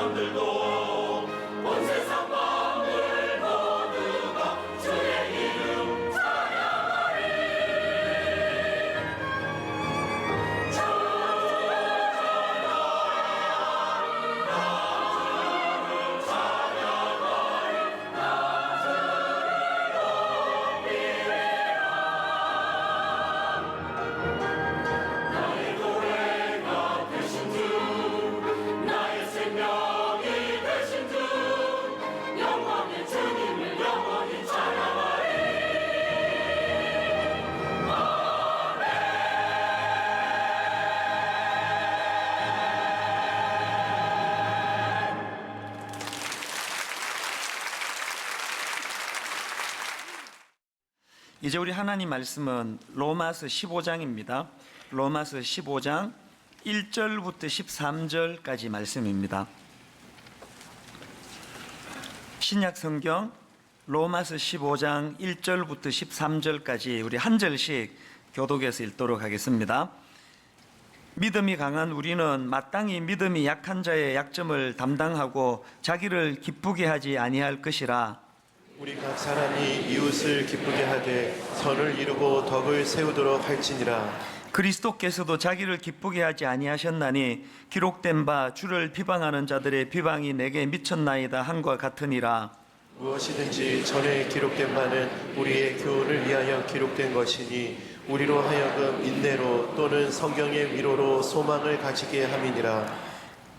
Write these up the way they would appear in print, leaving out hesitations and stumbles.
백성들도 온 세상 만물 모두가 주의 이름 찬양하리. 주 이제 우리 하나님 말씀은 로마서 15장입니다. 로마서 15장 1절부터 13절까지 말씀입니다. 신약 성경 로마서 15장 1절부터 13절까지 우리 한 절씩 교독해서 읽도록 하겠습니다. 믿음이 강한 우리는 마땅히 믿음이 약한 자의 약점을 담당하고 자기를 기쁘게 하지 아니할 것이라. 우리 각 사람이 이웃을 기쁘게 하되 선을 이루고 덕을 세우도록 할지니라. 그리스도께서도 자기를 기쁘게 하지 아니하셨나니 기록된 바 주를 비방하는 자들의 비방이 내게 미쳤나이다 함과 같으니라. 무엇이든지 전에 기록된 바는 우리의 교훈을 위하여 기록된 것이니 우리로 하여금 인내로 또는 성경의 위로로 소망을 가지게 함이니라.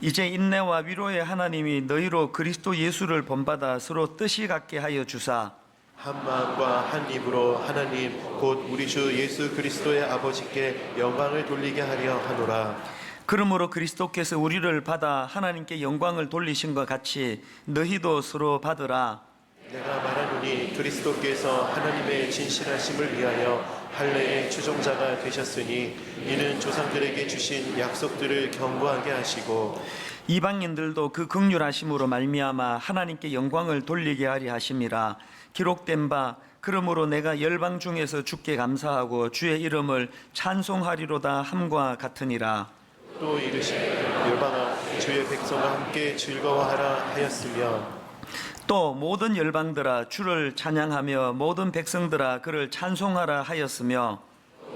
이제 인내와 위로의 하나님이 너희로 그리스도 예수를 본받아 서로 뜻이 같게 하여 주사 한 마음과 한 입으로 하나님 곧 우리 주 예수 그리스도의 아버지께 영광을 돌리게 하려 하노라. 그러므로 그리스도께서 우리를 받아 하나님께 영광을 돌리신 것 같이 너희도 서로 받으라. 내가 말하노니 그리스도께서 하나님의 진실하심을 위하여 할례의 추종자가 되셨으니 이는 조상들에게 주신 약속들을 견고하게 하시고 이방인들도 그 긍휼하심으로 말미암아 하나님께 영광을 돌리게 하리 하심이라. 기록된 바 그러므로 내가 열방 중에서 주께 감사하고 주의 이름을 찬송하리로다 함과 같으니라. 또 이르시되 열방아 주의 백성과 함께 즐거워하라 하였으며 또 모든 열방들아 주를 찬양하며 모든 백성들아 그를 찬송하라 하였으며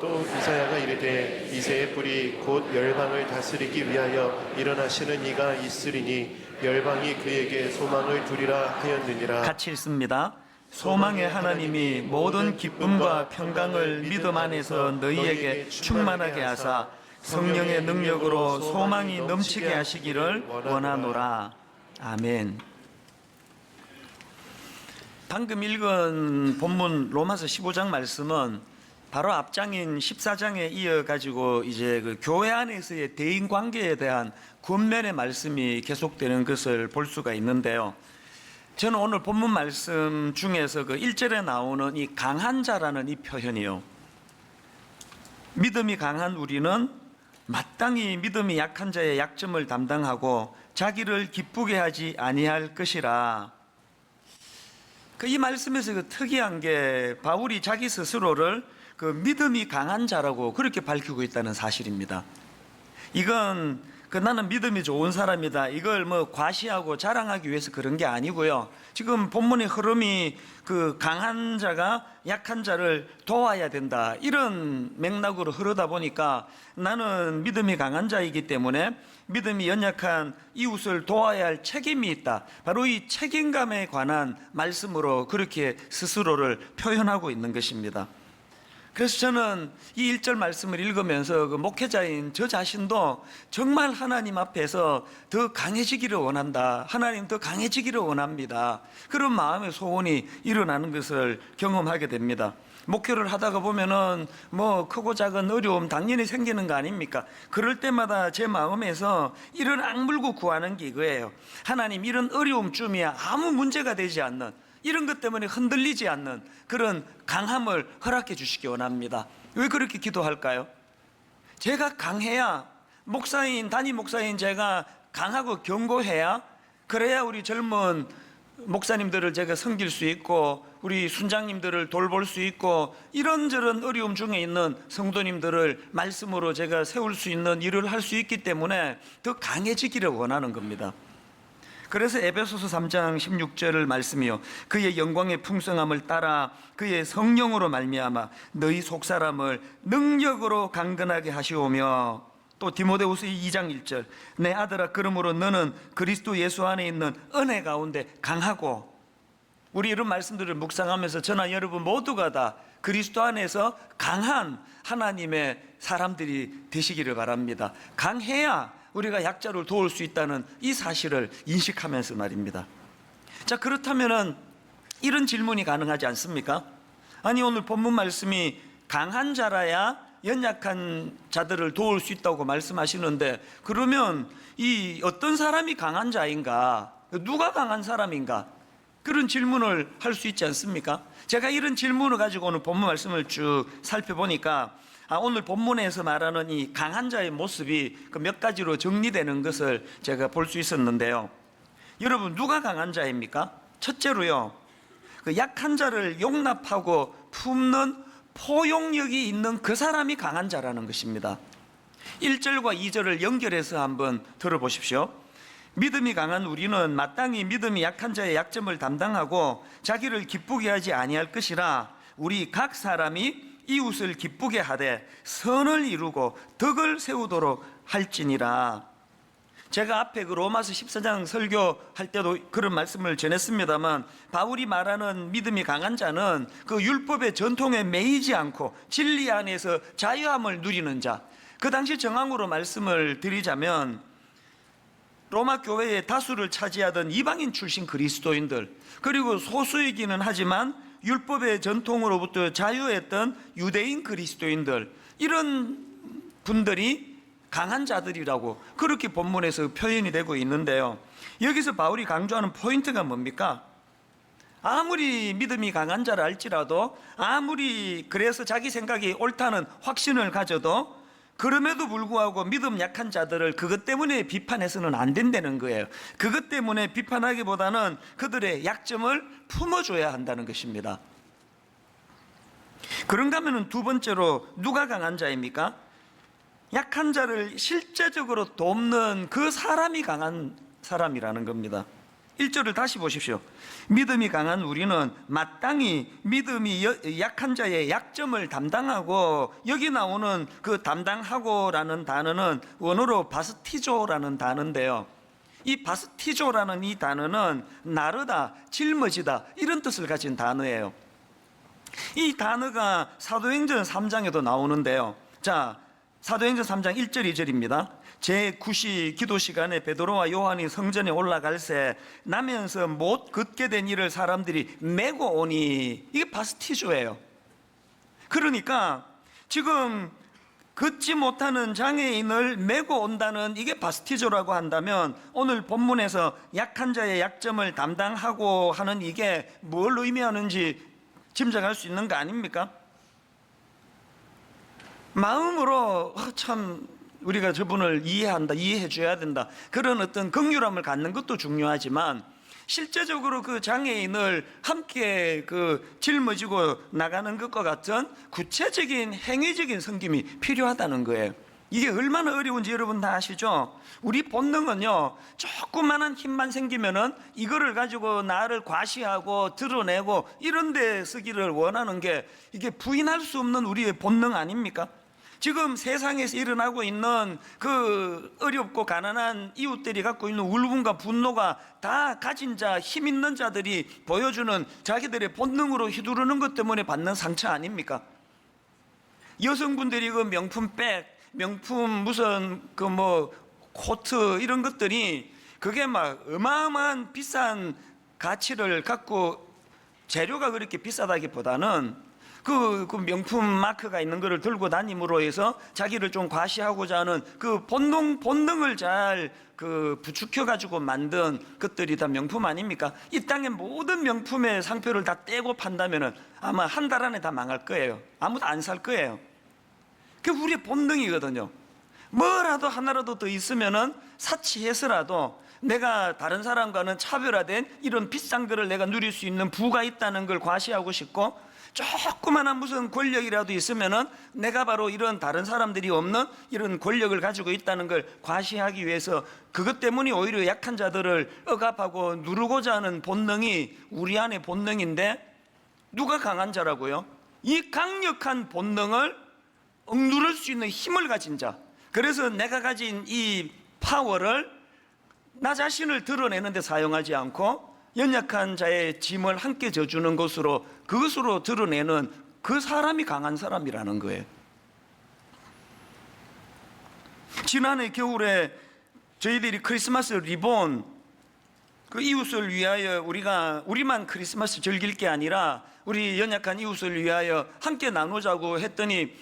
또 이사야가 이르되 이새의 뿔이 곧 열방을 다스리기 위하여 일어나시는 이가 있으리니 열방이 그에게 소망을 두리라 하였느니라. 같이 읽습니다. 소망의 하나님이 모든 기쁨과 평강을 믿음 안에서 너희에게 충만하게 하사 성령의 능력으로 소망이 넘치게 하시기를 원하노라. 아멘. 방금 읽은 본문 로마서 15장 말씀은 바로 앞장인 14장에 이어가지고 이제 그 교회 안에서의 대인 관계에 대한 권면의 말씀이 계속되는 것을 볼 수가 있는데요. 저는 오늘 본문 말씀 중에서 그 1절에 나오는 이 강한 자라는 이 표현이요. 믿음이 강한 우리는 마땅히 믿음이 약한 자의 약점을 담당하고 자기를 기쁘게 하지 아니할 것이라. 이 말씀에서 그 특이한 게 바울이 자기 스스로를 그 믿음이 강한 자라고 그렇게 밝히고 있다는 사실입니다. 이건 나는 믿음이 좋은 사람이다, 이걸 뭐 과시하고 자랑하기 위해서 그런 게 아니고요. 지금 본문의 흐름이 그 강한 자가 약한 자를 도와야 된다, 이런 맥락으로 흐르다 보니까 나는 믿음이 강한 자이기 때문에 믿음이 연약한 이웃을 도와야 할 책임이 있다, 바로 이 책임감에 관한 말씀으로 그렇게 스스로를 표현하고 있는 것입니다. 그래서 저는 이 1절 말씀을 읽으면서 그 목회자인 저 자신도 정말 하나님 앞에서 더 강해지기를 원한다, 하나님 더 강해지기를 원합니다, 그런 마음의 소원이 일어나는 것을 경험하게 됩니다. 목회를 하다가 보면은 뭐 크고 작은 어려움 당연히 생기는 거 아닙니까? 그럴 때마다 제 마음에서 이런 악물고 구하는 게 이거예요. 하나님, 이런 어려움쯤이야 아무 문제가 되지 않는, 이런 것 때문에 흔들리지 않는 그런 강함을 허락해 주시기 원합니다. 왜 그렇게 기도할까요? 제가 강해야, 담임 목사인 제가 강하고 견고해야, 그래야 우리 젊은 목사님들을 제가 섬길 수 있고 우리 순장님들을 돌볼 수 있고 이런저런 어려움 중에 있는 성도님들을 말씀으로 제가 세울 수 있는 일을 할 수 있기 때문에 더 강해지기를 원하는 겁니다. 그래서 에베소서 3장 16절 말씀이요, 그의 영광의 풍성함을 따라 그의 성령으로 말미암아 너희 속사람을 능력으로 강건하게 하시오며, 또 디모데후서 2장 1절, 내 아들아 그러므로 너는 그리스도 예수 안에 있는 은혜 가운데 강하고. 우리 이런 말씀들을 묵상하면서 저나 여러분 모두가 다 그리스도 안에서 강한 하나님의 사람들이 되시기를 바랍니다. 강해야 우리가 약자를 도울 수 있다는 이 사실을 인식하면서 말입니다. 자, 그렇다면은 이런 질문이 가능하지 않습니까? 아니, 오늘 본문 말씀이 강한 자라야 연약한 자들을 도울 수 있다고 말씀하시는데, 그러면 이 어떤 사람이 강한 자인가? 누가 강한 사람인가? 그런 질문을 할 수 있지 않습니까? 제가 이런 질문을 가지고 오늘 본문 말씀을 쭉 살펴보니까 오늘 본문에서 말하는 이 강한 자의 모습이 그 몇 가지로 정리되는 것을 제가 볼 수 있었는데요. 여러분, 누가 강한 자입니까? 첫째로요, 그 약한 자를 용납하고 품는 포용력이 있는 그 사람이 강한 자라는 것입니다. 1절과 2절을 연결해서 한번 들어보십시오. 믿음이 강한 우리는 마땅히 믿음이 약한 자의 약점을 담당하고 자기를 기쁘게 하지 아니할 것이라, 우리 각 사람이 이웃을 기쁘게 하되 선을 이루고 덕을 세우도록 할지니라. 제가 앞에 그 로마서 14장 설교할 때도 그런 말씀을 전했습니다만, 바울이 말하는 믿음이 강한 자는 그 율법의 전통에 매이지 않고 진리 안에서 자유함을 누리는 자. 그 당시 정황으로 말씀을 드리자면, 로마 교회의 다수를 차지하던 이방인 출신 그리스도인들, 그리고 소수이기는 하지만 율법의 전통으로부터 자유했던 유대인 그리스도인들, 이런 분들이 강한 자들이라고 그렇게 본문에서 표현이 되고 있는데요. 여기서 바울이 강조하는 포인트가 뭡니까? 아무리 믿음이 강한 자라 할지라도, 아무리 그래서 자기 생각이 옳다는 확신을 가져도, 그럼에도 불구하고 믿음 약한 자들을 그것 때문에 비판해서는 안 된다는 거예요. 그것 때문에 비판하기보다는 그들의 약점을 품어줘야 한다는 것입니다. 그런가 하면 두 번째로 누가 강한 자입니까? 약한 자를 실제적으로 돕는 그 사람이 강한 사람이라는 겁니다. 1절을 다시 보십시오. 믿음이 강한 우리는 마땅히 믿음이 약한 자의 약점을 담당하고, 여기 나오는 그 담당하고라는 단어는 원어로 바스티조라는 단어인데요, 이 바스티조라는 이 단어는 나르다, 짊어지다, 이런 뜻을 가진 단어예요. 이 단어가 사도행전 3장에도 나오는데요. 자, 사도행전 3장 1절 2절입니다. 제9시 기도 시간에 베드로와 요한이 성전에 올라갈새 나면서 못 걷게 된 이를 사람들이 메고 오니, 이게 바스티조예요. 그러니까 지금 걷지 못하는 장애인을 메고 온다는 이게 바스티조라고 한다면, 오늘 본문에서 약한 자의 약점을 담당하고 하는 이게 뭘 의미하는지 짐작할 수 있는 거 아닙니까? 마음으로 참 우리가 저분을 이해한다, 이해해 줘야 된다, 그런 어떤 긍휼함을 갖는 것도 중요하지만, 실제적으로 그 장애인을 함께 그 짊어지고 나가는 것과 같은 구체적인 행위적인 섬김이 필요하다는 거예요. 이게 얼마나 어려운지 여러분 다 아시죠? 우리 본능은요, 조그만한 힘만 생기면은 이거를 가지고 나를 과시하고 드러내고 이런 데 쓰기를 원하는 게, 이게 부인할 수 없는 우리의 본능 아닙니까? 지금 세상에서 일어나고 있는 그 어렵고 가난한 이웃들이 갖고 있는 울분과 분노가 다 가진 자, 힘 있는 자들이 보여주는 자기들의 본능으로 휘두르는 것 때문에 받는 상처 아닙니까? 여성분들이 그 명품 백, 명품 무슨 그 뭐 코트 이런 것들이 그게 막 어마어마한 비싼 가치를 갖고, 재료가 그렇게 비싸다기보다는 그 명품 마크가 있는 것을 들고 다님으로 해서 자기를 좀 과시하고자 하는 그 본능을 잘 그 부추겨 가지고 만든 것들이 다 명품 아닙니까? 이 땅의 모든 명품의 상표를 다 떼고 판다면은 아마 한 달 안에 다 망할 거예요. 아무도 안 살 거예요. 그게 우리의 본능이거든요. 뭐라도 하나라도 더 있으면은 사치해서라도 내가 다른 사람과는 차별화된 이런 비싼 거를 내가 누릴 수 있는 부가 있다는 걸 과시하고 싶고, 조그마한 무슨 권력이라도 있으면은 내가 바로 이런 다른 사람들이 없는 이런 권력을 가지고 있다는 걸 과시하기 위해서, 그것 때문에 오히려 약한 자들을 억압하고 누르고자 하는 본능이 우리 안의 본능인데, 누가 강한 자라고요? 이 강력한 본능을 억누를 수 있는 힘을 가진 자. 그래서 내가 가진 이 파워를 나 자신을 드러내는 데 사용하지 않고 연약한 자의 짐을 함께 져주는 것으로, 그것으로 드러내는 그 사람이 강한 사람이라는 거예요. 지난해 겨울에 저희들이 크리스마스 리본, 그 이웃을 위하여 우리만 크리스마스 즐길 게 아니라 우리 연약한 이웃을 위하여 함께 나누자고 했더니,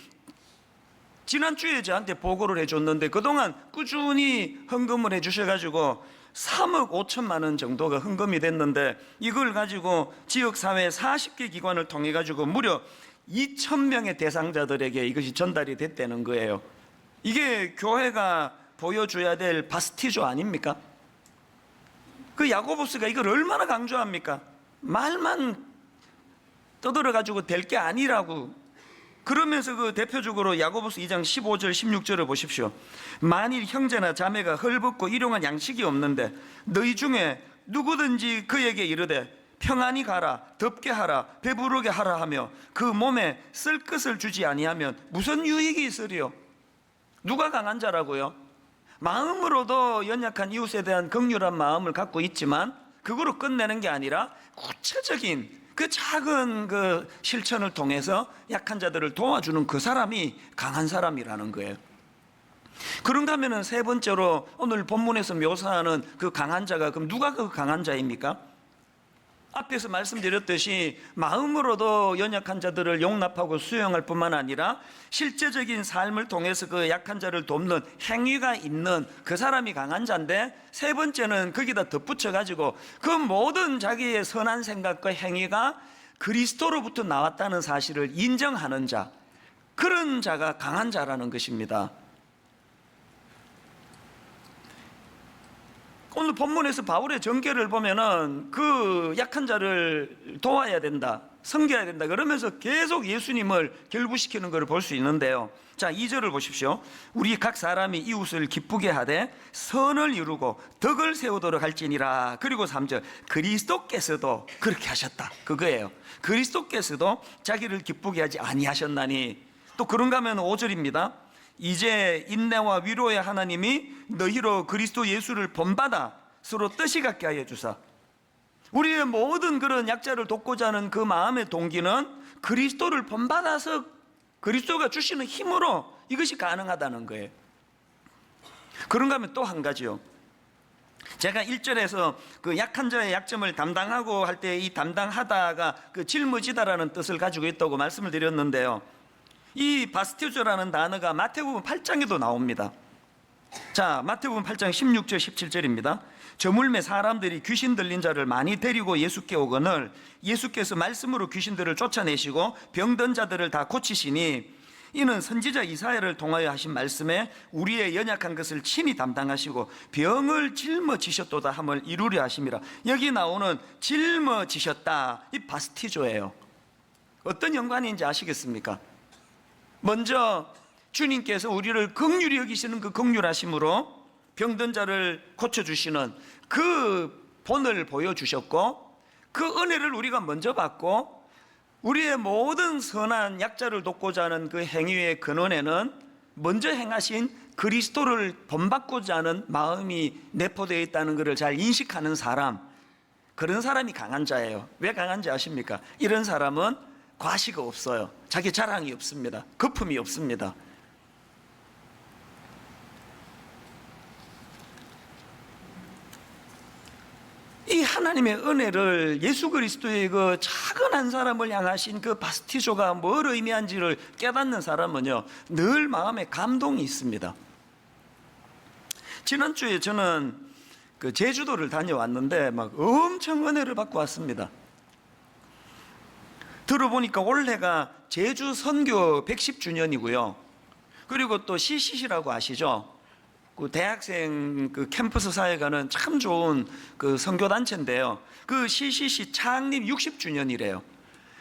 지난주에 저한테 보고를 해줬는데 그동안 꾸준히 헌금을 해주셔가지고 3억 5천만 원 정도가 헌금이 됐는데, 이걸 가지고 지역사회 40개 기관을 통해 가지고 무려 2,000명의 대상자들에게 이것이 전달이 됐다는 거예요. 이게 교회가 보여줘야 될 바스티조 아닙니까? 그 야고보스가 이걸 얼마나 강조합니까? 말만 떠들어 가지고 될 게 아니라고. 그러면서 그 대표적으로 야고보스 2장 15절 16절을 보십시오. 만일 형제나 자매가 헐벗고 일용할 양식이 없는데 너희 중에 누구든지 그에게 이르되 평안히 가라, 덥게 하라, 배부르게 하라 하며 그 몸에 쓸 것을 주지 아니하면 무슨 유익이 있으리요? 누가 강한 자라고요? 마음으로도 연약한 이웃에 대한 긍휼한 마음을 갖고 있지만 그거로 끝내는 게 아니라 구체적인 그 작은 그 실천을 통해서 약한 자들을 도와주는 그 사람이 강한 사람이라는 거예요. 그런가 하면은 세 번째로 오늘 본문에서 묘사하는 그 강한 자가, 그럼 누가 그 강한 자입니까? 앞에서 말씀드렸듯이 마음으로도 연약한 자들을 용납하고 수용할 뿐만 아니라 실제적인 삶을 통해서 그 약한 자를 돕는 행위가 있는 그 사람이 강한 자인데, 세 번째는 거기다 덧붙여 가지고 그 모든 자기의 선한 생각과 행위가 그리스도로부터 나왔다는 사실을 인정하는 자, 그런 자가 강한 자라는 것입니다. 오늘 본문에서 바울의 전개를 보면은 그 약한 자를 도와야 된다, 섬겨야 된다 그러면서 계속 예수님을 결부시키는 것을 볼 수 있는데요. 자, 2절을 보십시오. 우리 각 사람이 이웃을 기쁘게 하되 선을 이루고 덕을 세우도록 할지니라. 그리고 3절, 그리스도께서도 그렇게 하셨다, 그거예요. 그리스도께서도 자기를 기쁘게 하지 아니하셨나니. 또 그런가 하면 5절입니다. 이제 인내와 위로의 하나님이 너희로 그리스도 예수를 본받아 서로 뜻이 같게 하여 주사. 우리의 모든 그런 약자를 돕고자 하는 그 마음의 동기는 그리스도를 본받아서 그리스도가 주시는 힘으로 이것이 가능하다는 거예요. 그런가 하면 또 한 가지요. 제가 1절에서 그 약한 자의 약점을 담당하고 할 때 이 담당하다가 그 짊어지다라는 뜻을 가지고 있다고 말씀을 드렸는데요. 이 바스티조라는 단어가 마태복음 8장에도 나옵니다. 자, 마태복음 8장 16절 17절입니다. 저물매 사람들이 귀신 들린 자를 많이 데리고 예수께 오거늘 예수께서 말씀으로 귀신들을 쫓아내시고 병든 자들을 다 고치시니 이는 선지자 이사야를 통하여 하신 말씀에 우리의 연약한 것을 친히 담당하시고 병을 짊어지셨도다 함을 이루려 하심이라. 여기 나오는 짊어지셨다, 이 바스티조예요. 어떤 연관인지 아시겠습니까? 먼저 주님께서 우리를 긍휼히 여기시는 그 긍휼하심으로 병든 자를 고쳐주시는 그 본을 보여주셨고, 그 은혜를 우리가 먼저 받고 우리의 모든 선한 약자를 돕고자 하는 그 행위의 근원에는 먼저 행하신 그리스도를 본받고자 하는 마음이 내포되어 있다는 것을 잘 인식하는 사람, 그런 사람이 강한 자예요. 왜 강한지 아십니까? 이런 사람은 과시가 없어요. 자기 자랑이 없습니다. 거품이 없습니다. 이 하나님의 은혜를 예수 그리스도의 그 작은 한 사람을 향하신 그 바스티조가 뭘 의미한지를 깨닫는 사람은요, 늘 마음에 감동이 있습니다. 지난주에 저는 그 제주도를 다녀왔는데 막 엄청 은혜를 받고 왔습니다. 들어보니까 올해가 제주 선교 110주년이고요. 그리고 또 CCC라고 아시죠? 그 대학생 그 캠퍼스 사회가는 참 좋은 그 선교 단체인데요. 그 CCC 창립 60주년이래요.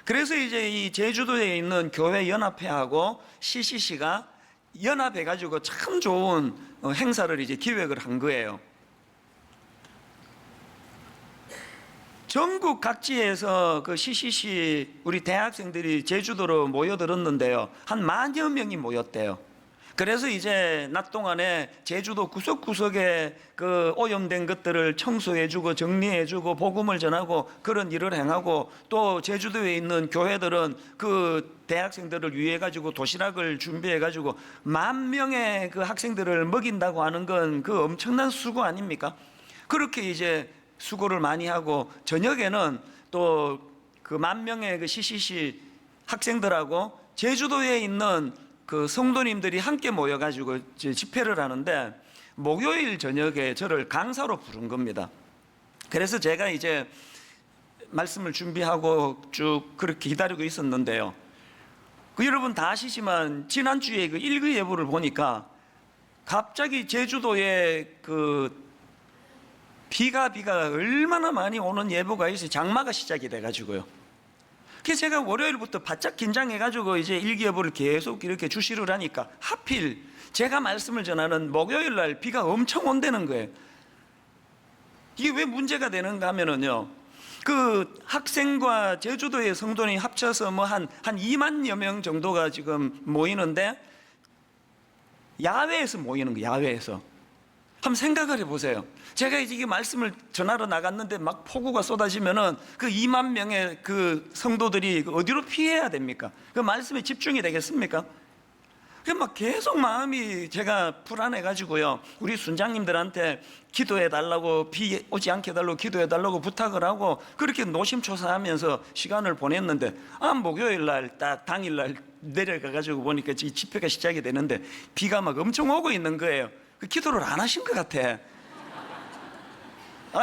그래서 이제 이 제주도에 있는 교회 연합회하고 CCC가 연합해 가지고 참 좋은 행사를 이제 기획을 한 거예요. 전국 각지에서 그 CCC 우리 대학생들이 제주도로 모여들었는데요. 한 10,000여 명이 모였대요. 그래서 이제 낮 동안에 제주도 구석구석에 그 오염된 것들을 청소해주고 정리해주고 복음을 전하고 그런 일을 행하고, 또 제주도에 있는 교회들은 그 대학생들을 위해 가지고 도시락을 준비해 가지고 10,000명의 그 학생들을 먹인다고 하는 건 그 엄청난 수고 아닙니까? 그렇게 이제 수고를 많이 하고 저녁에는 또 그 10,000명의 그 CCC 학생들하고 제주도에 있는 그 성도님들이 함께 모여가지고 집회를 하는데, 목요일 저녁에 저를 강사로 부른 겁니다. 그래서 제가 이제 말씀을 준비하고 쭉 그렇게 기다리고 있었는데요. 그 여러분 다 아시지만 지난주에 그 일기예보를 보니까 갑자기 제주도에 그 비가 얼마나 많이 오는 예보가 있어요. 장마가 시작이 돼가지고요. 그래서 제가 월요일부터 바짝 긴장해가지고 이제 일기예보를 계속 이렇게 주시를 하니까 하필 제가 말씀을 전하는 목요일 날 비가 엄청 온다는 거예요. 이게 왜 문제가 되는가 하면은요, 그 학생과 제주도의 성도님이 합쳐서 뭐 한 20,000여 명 정도가 지금 모이는데 야외에서 모이는 거예요. 야외에서. 한번 생각을 해보세요. 제가 이제 말씀을 전하러 나갔는데 막 폭우가 쏟아지면은 그 20,000명의 그 성도들이 어디로 피해야 됩니까? 그 말씀에 집중이 되겠습니까? 그 막 계속 마음이 제가 불안해가지고요. 우리 순장님들한테 기도해달라고, 비 오지 않게 해달라고 기도해달라고 부탁을 하고 그렇게 노심초사하면서 시간을 보냈는데, 목요일 날 딱 당일날 내려가가지고 보니까 이 집회가 시작이 되는데 비가 막 엄청 오고 있는 거예요. 그 기도를 안 하신 것 같아.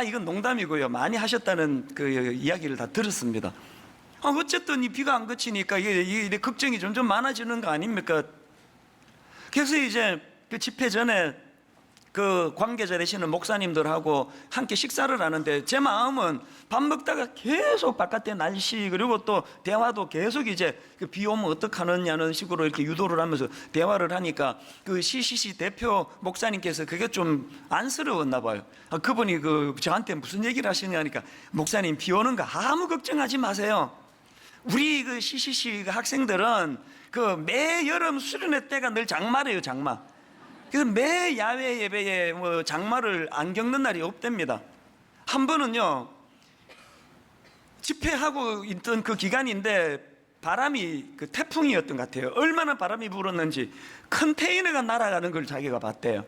이건 농담이고요. 많이 하셨다는 그 이야기를 다 들었습니다. 어쨌든 이 비가 안 그치니까 이게 걱정이 점점 많아지는 거 아닙니까? 그래서 이제 그 집회 전에 그 관계자 되시는 목사님들하고 함께 식사를 하는데 제 마음은 밥 먹다가 계속 바깥에 날씨, 그리고 또 대화도 계속 이제 그 비 오면 어떡하느냐는 식으로 이렇게 유도를 하면서 대화를 하니까 그 CCC 대표 목사님께서 그게 좀 안쓰러웠나 봐요. 그분이 그 저한테 무슨 얘기를 하시냐니까, 목사님 비 오는 거 아무 걱정하지 마세요. 우리 그 CCC 학생들은 그 매 여름 수련회 때가 늘 장마래요, 장마. 그래서 매 야외 예배에 뭐 장마를 안 겪는 날이 없답니다. 한 번은요, 집회하고 있던 그 기간인데 바람이 그 태풍이었던 것 같아요. 얼마나 바람이 불었는지 컨테이너가 날아가는 걸 자기가 봤대요.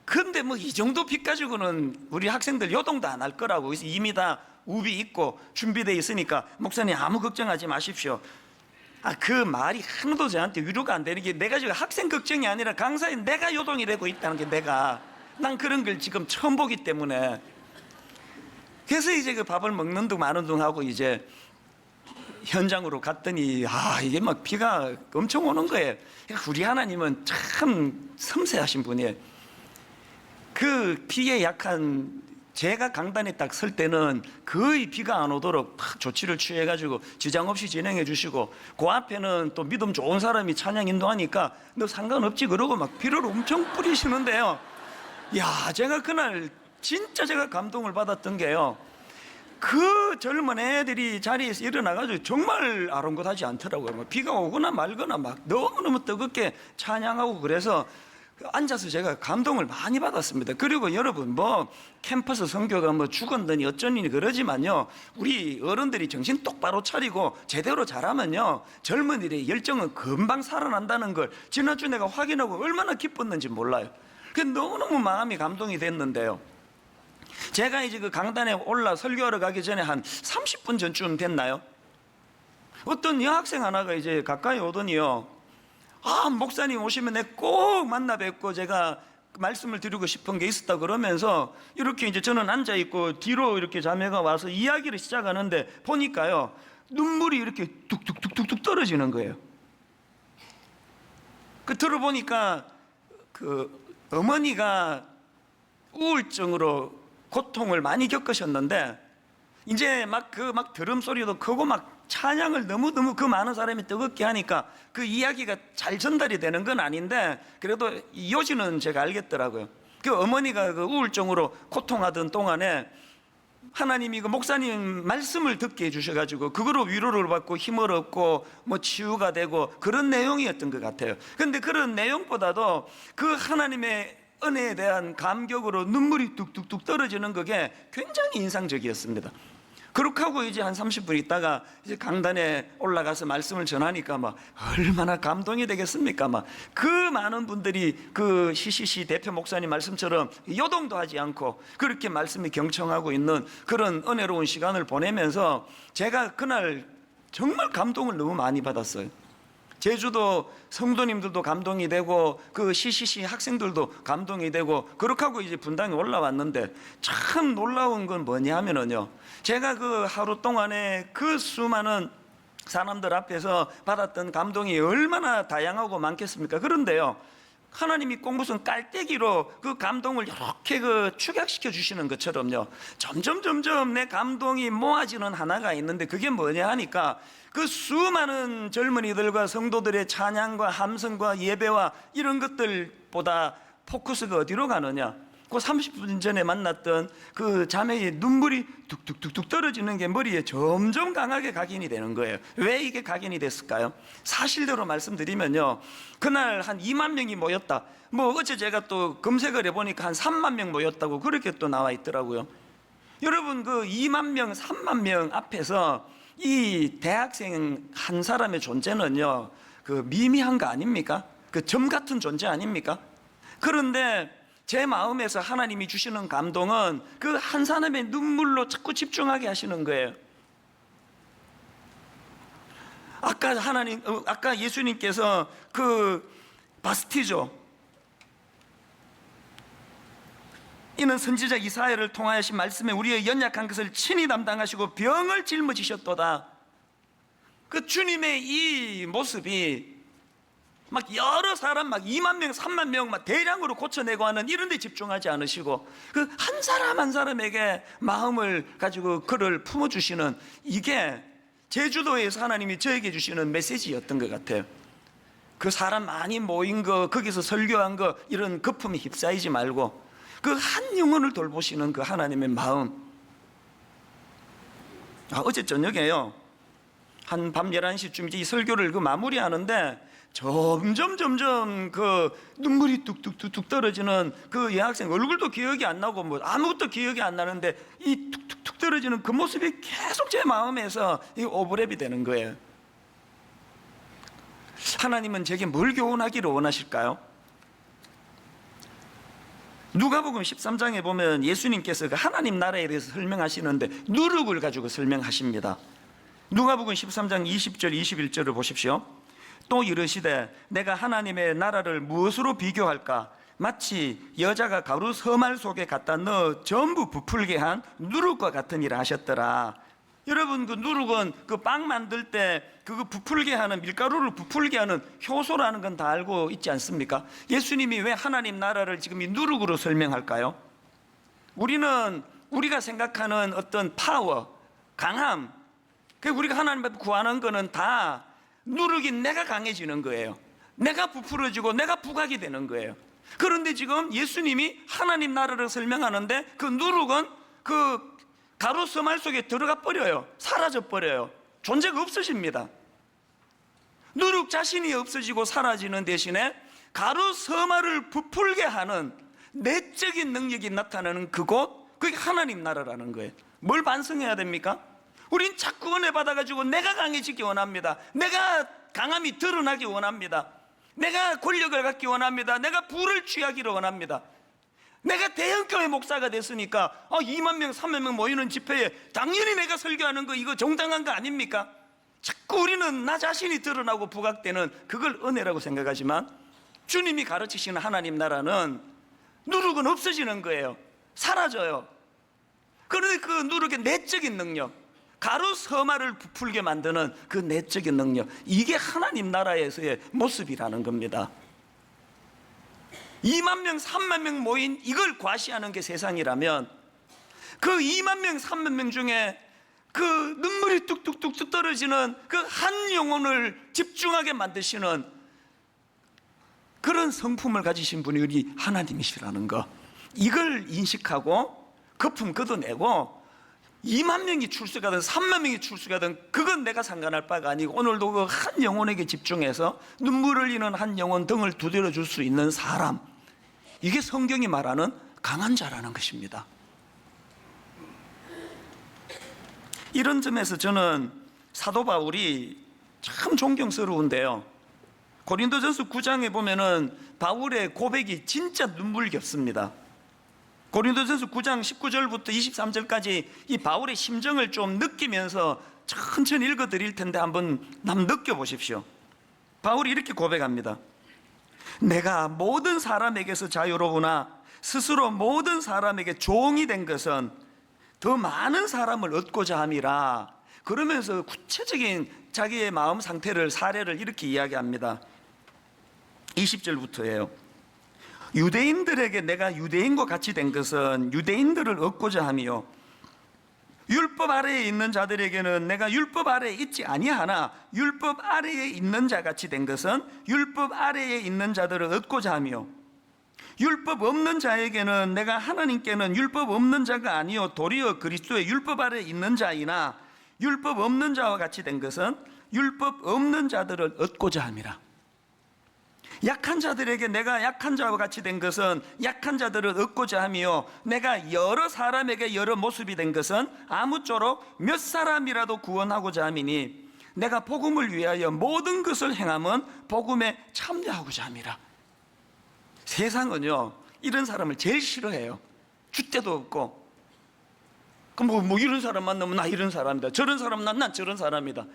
근데 뭐 이 정도 비 가지고는 우리 학생들 요동도 안 할 거라고, 이미 다 우비 있고 준비되어 있으니까 목사님 아무 걱정하지 마십시오. 그 말이 하나도 저한테 위로가 안 되는 게, 내가 지금 학생 걱정이 아니라 강사인 내가 요동이 되고 있다는 게, 난 그런 걸 지금 처음 보기 때문에. 그래서 이제 그 밥을 먹는 둥 마는 둥 하고 이제 현장으로 갔더니 이게 막 비가 엄청 오는 거예요. 우리 하나님은 참 섬세하신 분이에요. 그 비에 약한 제가 강단에 딱 설 때는 거의 비가 안 오도록 조치를 취해가지고 지장 없이 진행해 주시고, 그 앞에는 또 믿음 좋은 사람이 찬양 인도하니까 너 상관없지 그러고 막 비를 엄청 뿌리시는데요. 제가 그날 진짜 제가 감동을 받았던 게요, 그 젊은 애들이 자리에서 일어나가지고 정말 아랑곳하지 않더라고요. 비가 오거나 말거나 막 너무너무 뜨겁게 찬양하고, 그래서 앉아서 제가 감동을 많이 받았습니다. 그리고 여러분, 뭐 캠퍼스 선교가 뭐 죽었더니 어쩌니 그러지만요, 우리 어른들이 정신 똑바로 차리고 제대로 잘하면요, 젊은이들의 열정은 금방 살아난다는 걸 지난주 내가 확인하고 얼마나 기뻤는지 몰라요. 너무너무 마음이 감동이 됐는데요, 제가 이제 그 강단에 올라 설교하러 가기 전에 한 30분 전쯤 됐나요? 어떤 여학생 하나가 이제 가까이 오더니요, 목사님 오시면 내 꼭 만나 뵙고 제가 말씀을 드리고 싶은 게 있었다 그러면서, 이렇게 이제 저는 앉아 있고 뒤로 이렇게 자매가 와서 이야기를 시작하는데 보니까요, 눈물이 이렇게 뚝뚝뚝뚝 떨어지는 거예요. 들어보니까 그 어머니가 우울증으로 고통을 많이 겪으셨는데 이제 막 드럼 소리도 크고 막 찬양을 너무너무 그 많은 사람이 뜨겁게 하니까 그 이야기가 잘 전달이 되는 건 아닌데 그래도 이 요지는 제가 알겠더라고요. 그 어머니가 그 우울증으로 고통하던 동안에 하나님이 그 목사님 말씀을 듣게 해주셔가지고 그거로 위로를 받고 힘을 얻고 뭐 치유가 되고 그런 내용이었던 것 같아요. 근데 그런 내용보다도 그 하나님의 은혜에 대한 감격으로 눈물이 뚝뚝뚝 떨어지는 그게 굉장히 인상적이었습니다. 그렇게 하고 이제 한 30분 있다가 이제 강단에 올라가서 말씀을 전하니까 막 얼마나 감동이 되겠습니까? 막 그 많은 분들이 그 CCC 대표 목사님 말씀처럼 요동도 하지 않고 그렇게 말씀이 경청하고 있는 그런 은혜로운 시간을 보내면서 제가 그날 정말 감동을 너무 많이 받았어요. 제주도 성도님들도 감동이 되고 그 CCC 학생들도 감동이 되고 그렇게 하고 이제 분당에 올라왔는데 참 놀라운 건 뭐냐 하면은요, 제가 그 하루 동안에 그 수많은 사람들 앞에서 받았던 감동이 얼마나 다양하고 많겠습니까? 그런데요, 하나님이 꼭 무슨 깔때기로 그 감동을 이렇게 그 축약시켜 주시는 것처럼요, 점점 내 감동이 모아지는 하나가 있는데 그게 뭐냐 하니까 그 수많은 젊은이들과 성도들의 찬양과 함성과 예배와 이런 것들보다 포커스가 어디로 가느냐, 그 30분 전에 만났던 그 자매의 눈물이 뚝뚝뚝뚝 떨어지는 게 머리에 점점 강하게 각인이 되는 거예요. 왜 이게 각인이 됐을까요? 사실대로 말씀드리면요, 그날 한 2만 명이 모였다. 뭐 어제 제가 또 검색을 해보니까 한 3만 명 모였다고 그렇게 또 나와 있더라고요. 여러분, 그 2만 명, 3만 명 앞에서 이 대학생 한 사람의 존재는요, 그 미미한 거 아닙니까? 그 점 같은 존재 아닙니까? 그런데 제 마음에서 하나님이 주시는 감동은 그 한 사람의 눈물로 자꾸 집중하게 하시는 거예요. 아까 예수님께서 그 바스티조, 이는 선지자 이사야를 통하여신 말씀에 우리의 연약한 것을 친히 담당하시고 병을 짊어지셨도다. 그 주님의 이 모습이 막 여러 사람 막 2만 명, 3만 명 막 대량으로 고쳐내고 하는 이런 데 집중하지 않으시고 그 한 사람 한 사람에게 마음을 가지고 그를 품어주시는, 이게 제주도에서 하나님이 저에게 주시는 메시지였던 것 같아요. 그 사람 많이 모인 거, 거기서 설교한 거 이런 거품에 휩싸이지 말고 그 한 영혼을 돌보시는 그 하나님의 마음. 어제 저녁에요, 한 밤 11시쯤 이 설교를 그 마무리하는데 점점 그 눈물이 뚝뚝뚝뚝 떨어지는 그 여학생 얼굴도 기억이 안 나고 뭐 아무것도 기억이 안 나는데 이 툭툭툭 떨어지는 그 모습이 계속 제 마음에서 이 오버랩이 되는 거예요. 하나님은 제게 뭘 교훈하기를 원하실까요? 누가복음 13장에 보면 예수님께서 그 하나님 나라에 대해서 설명하시는데 누룩을 가지고 설명하십니다. 누가복음 13장 20절 21절을 보십시오. 또 이르시되 내가 하나님의 나라를 무엇으로 비교할까? 마치 여자가 가루 서말 속에 갖다 넣어 전부 부풀게 한 누룩과 같으니라 하셨더라. 여러분, 그 누룩은 그 빵 만들 때 그거 부풀게 하는, 밀가루를 부풀게 하는 효소라는 건 다 알고 있지 않습니까? 예수님이 왜 하나님 나라를 지금 이 누룩으로 설명할까요? 우리가 생각하는 어떤 파워, 강함, 우리가 하나님 앞에 구하는 거는 다 누룩이 내가 강해지는 거예요. 내가 부풀어지고 내가 부각이 되는 거예요. 그런데 지금 예수님이 하나님 나라를 설명하는데 그 누룩은 그 가루 서말 속에 들어가 버려요. 사라져 버려요. 존재가 없어집니다. 누룩 자신이 없어지고 사라지는 대신에 가루 서말을 부풀게 하는 내적인 능력이 나타나는 그곳, 그게 하나님 나라라는 거예요. 뭘 반성해야 됩니까? 우린 자꾸 은혜 받아가지고 내가 강해지기 원합니다. 내가 강함이 드러나기 원합니다. 내가 권력을 갖기 원합니다. 내가 부를 취하기를 원합니다. 내가 대형교회 목사가 됐으니까 2만 명, 3만 명 모이는 집회에 당연히 내가 설교하는 거 이거 정당한 거 아닙니까? 자꾸 우리는 나 자신이 드러나고 부각되는 그걸 은혜라고 생각하지만 주님이 가르치시는 하나님 나라는 누룩은 없어지는 거예요. 사라져요. 그런데 그 누룩의 내적인 능력, 가루 서말을 부풀게 만드는 그 내적인 능력, 이게 하나님 나라에서의 모습이라는 겁니다. 2만 명, 3만 명 모인 이걸 과시하는 게 세상이라면 그 2만 명, 3만 명 중에 그 눈물이 뚝뚝뚝 떨어지는 그 한 영혼을 집중하게 만드시는 그런 성품을 가지신 분이 우리 하나님이시라는 거, 이걸 인식하고 거품 걷어내고 2만 명이 출석하든 3만 명이 출석하든 그건 내가 상관할 바가 아니고 오늘도 그 한 영혼에게 집중해서 눈물 흘리는 한 영혼 등을 두드려 줄 수 있는 사람, 이게 성경이 말하는 강한 자라는 것입니다. 이런 점에서 저는 사도 바울이 참 존경스러운데요, 고린도전서 9장에 보면은 바울의 고백이 진짜 눈물겹습니다. 고린도전서 9장 19절부터 23절까지 이 바울의 심정을 좀 느끼면서 천천히 읽어드릴 텐데 한번 느껴보십시오. 바울이 이렇게 고백합니다. 내가 모든 사람에게서 자유로우나 스스로 모든 사람에게 종이 된 것은 더 많은 사람을 얻고자 함이라. 그러면서 구체적인 자기의 마음 상태를, 사례를 이렇게 이야기합니다. 20절부터예요. 유대인들에게 내가 유대인과 같이 된 것은 유대인들을 얻고자 함이요, 율법 아래에 있는 자들에게는 내가 율법 아래에 있지 아니하나 율법 아래에 있는 자 같이 된 것은 율법 아래에 있는 자들을 얻고자 함이요, 율법 없는 자에게는 내가 하나님께는 율법 없는 자가 아니요 도리어 그리스도의 율법 아래에 있는 자이나 율법 없는 자와 같이 된 것은 율법 없는 자들을 얻고자 함이라. 약한 자들에게 내가 약한 자와 같이 된 것은 약한 자들을 얻고자 함이요, 내가 여러 사람에게 여러 모습이 된 것은 아무쪼록 몇 사람이라도 구원하고자 함이니 내가 복음을 위하여 모든 것을 행함은 복음에 참여하고자 함이라. 세상은요 이런 사람을 제일 싫어해요. 줏대도 없고 뭐 이런 사람 만나면 나 이런 사람이다, 저런 사람 난 저런 사람이다.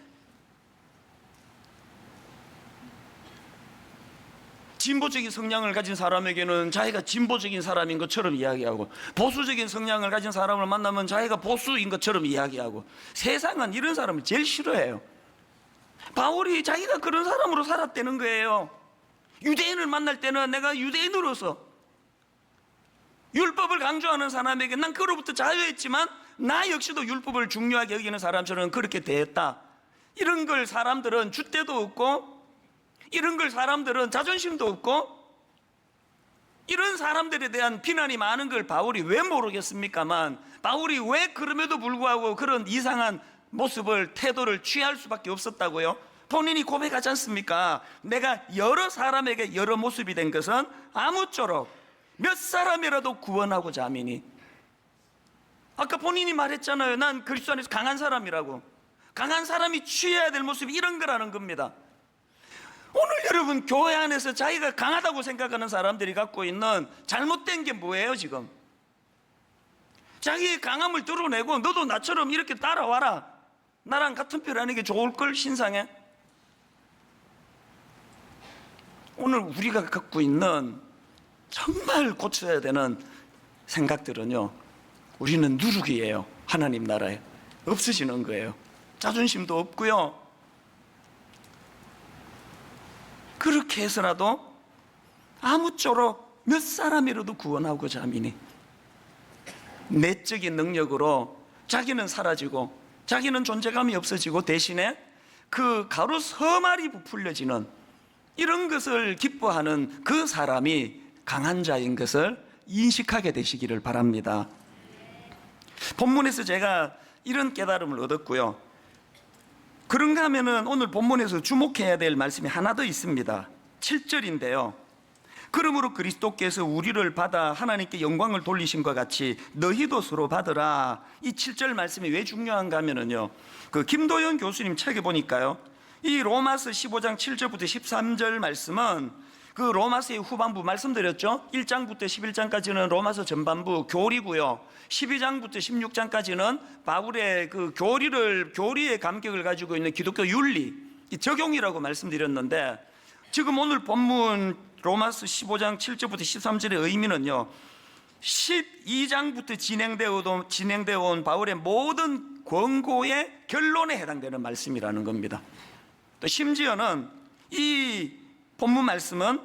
진보적인 성향을 가진 사람에게는 자기가 진보적인 사람인 것처럼 이야기하고, 보수적인 성향을 가진 사람을 만나면 자기가 보수인 것처럼 이야기하고, 세상은 이런 사람을 제일 싫어해요. 바울이 자기가 그런 사람으로 살았다는 거예요. 유대인을 만날 때는 내가 유대인으로서 율법을 강조하는 사람에게 난 그로부터 자유했지만 나 역시도 율법을 중요하게 여기는 사람처럼 그렇게 대했다. 이런 걸 사람들은 줏대도 없고, 이런 걸 사람들은 자존심도 없고, 이런 사람들에 대한 비난이 많은 걸 바울이 왜 모르겠습니까만, 바울이 왜 그럼에도 불구하고 그런 이상한 모습을, 태도를 취할 수밖에 없었다고요? 본인이 고백하지 않습니까? 내가 여러 사람에게 여러 모습이 된 것은 아무쪼록 몇 사람이라도 구원하고자 함이니. 아까 본인이 말했잖아요. 난 그리스도 안에서 강한 사람이라고. 강한 사람이 취해야 될 모습이 이런 거라는 겁니다. 오늘 여러분 교회 안에서 자기가 강하다고 생각하는 사람들이 갖고 있는 잘못된 게 뭐예요 지금? 자기의 강함을 드러내고 너도 나처럼 이렇게 따라와라, 나랑 같은 편 하는 게 좋을걸 신상에. 오늘 우리가 갖고 있는 정말 고쳐야 되는 생각들은요, 우리는 누룩이에요. 하나님 나라에 없어지는 거예요. 자존심도 없고요. 그렇게 해서라도 아무쪼록 몇 사람이라도 구원하고자 함이니 내적인 능력으로 자기는 사라지고 자기는 존재감이 없어지고 대신에 그 가로 서말이 부풀려지는 이런 것을 기뻐하는 그 사람이 강한 자인 것을 인식하게 되시기를 바랍니다. 본문에서 제가 이런 깨달음을 얻었고요, 그런가 하면은 오늘 본문에서 주목해야 될 말씀이 하나 더 있습니다. 7절인데요. 그러므로 그리스도께서 우리를 받아 하나님께 영광을 돌리신 것 같이 너희도 서로 받으라. 이 7절 말씀이 왜 중요한가 하면은요, 그 김도연 교수님 책에 보니까요, 이 로마서 15장 7절부터 13절 말씀은 그 로마서의 후반부 말씀드렸죠. 1장부터 11장까지는 로마서 전반부 교리고요, 12장부터 16장까지는 바울의 그 교리의 감격을 가지고 있는 기독교 윤리 적용이라고 말씀드렸는데, 지금 오늘 본문 로마서 15장 7절부터 13절의 의미는요, 12장부터 진행되어 온 바울의 모든 권고의 결론에 해당되는 말씀이라는 겁니다. 또 심지어는 이 본문 말씀은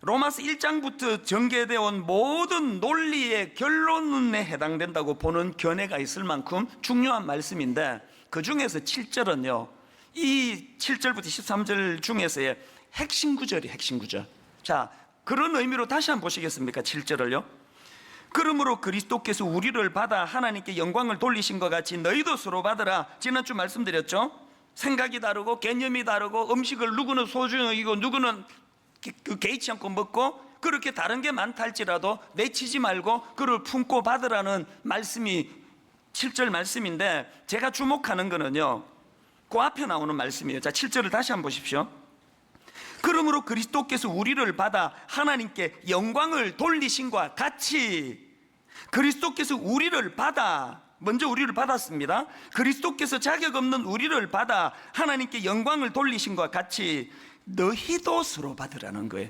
로마서 1장부터 전개되어 온 모든 논리의 결론에 해당된다고 보는 견해가 있을 만큼 중요한 말씀인데, 그 중에서 7절은요, 이 7절부터 13절 중에서의 핵심 구절이 핵심 구절. 자, 그런 의미로 다시 한번 보시겠습니까? 7절을요. 그러므로 그리스도께서 우리를 받아 하나님께 영광을 돌리신 것 같이 너희도 서로 받으라. 지난주 말씀드렸죠. 생각이 다르고 개념이 다르고 음식을 누구는 소중히 여기고 누구는 개의치 않고 먹고, 그렇게 다른 게 많다 할지라도 내치지 말고 그를 품고 받으라는 말씀이 7절 말씀인데, 제가 주목하는 거는요, 그 앞에 나오는 말씀이에요. 자, 7절을 다시 한번 보십시오. 그러므로 그리스도께서 우리를 받아 하나님께 영광을 돌리신과 같이, 그리스도께서 우리를 받아, 먼저 우리를 받았습니다. 그리스도께서 자격 없는 우리를 받아 하나님께 영광을 돌리신과 같이 너희도 서로 받으라는 거예요.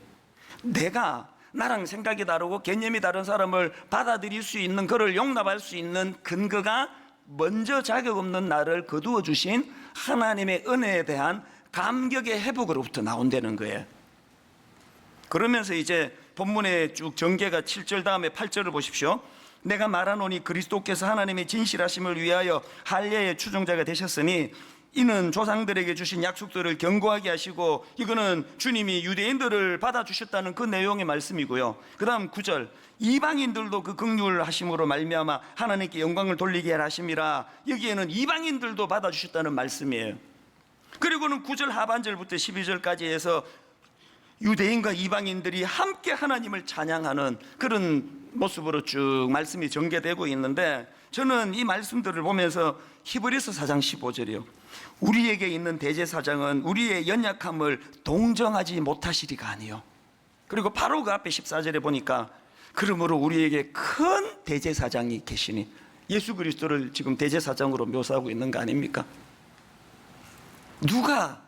내가 나랑 생각이 다르고 개념이 다른 사람을 받아들일 수 있는, 그를 용납할 수 있는 근거가 먼저 자격 없는 나를 거두어 주신 하나님의 은혜에 대한 감격의 회복으로부터 나온다는 거예요. 그러면서 이제 본문의 쭉 전개가 7절 다음에 8절을 보십시오. 내가 말하노니 그리스도께서 하나님의 진실하심을 위하여 할례의 추종자가 되셨으니 이는 조상들에게 주신 약속들을 견고하게 하시고, 이거는 주님이 유대인들을 받아주셨다는 그 내용의 말씀이고요. 그 다음 9절, 이방인들도 그 긍휼하심으로 말미암아 하나님께 영광을 돌리게 하심이라. 여기에는 이방인들도 받아주셨다는 말씀이에요. 그리고는 9절 하반절부터 12절까지 해서 유대인과 이방인들이 함께 하나님을 찬양하는 그런 모습으로 쭉 말씀이 전개되고 있는데, 저는 이 말씀들을 보면서 히브리서 4장 15절이요, 우리에게 있는 대제사장은 우리의 연약함을 동정하지 못하시리가 아니요. 그리고 바로 그 앞에 14절에 보니까 그러므로 우리에게 큰 대제사장이 계시니, 예수 그리스도를 지금 대제사장으로 묘사하고 있는 거 아닙니까? 누가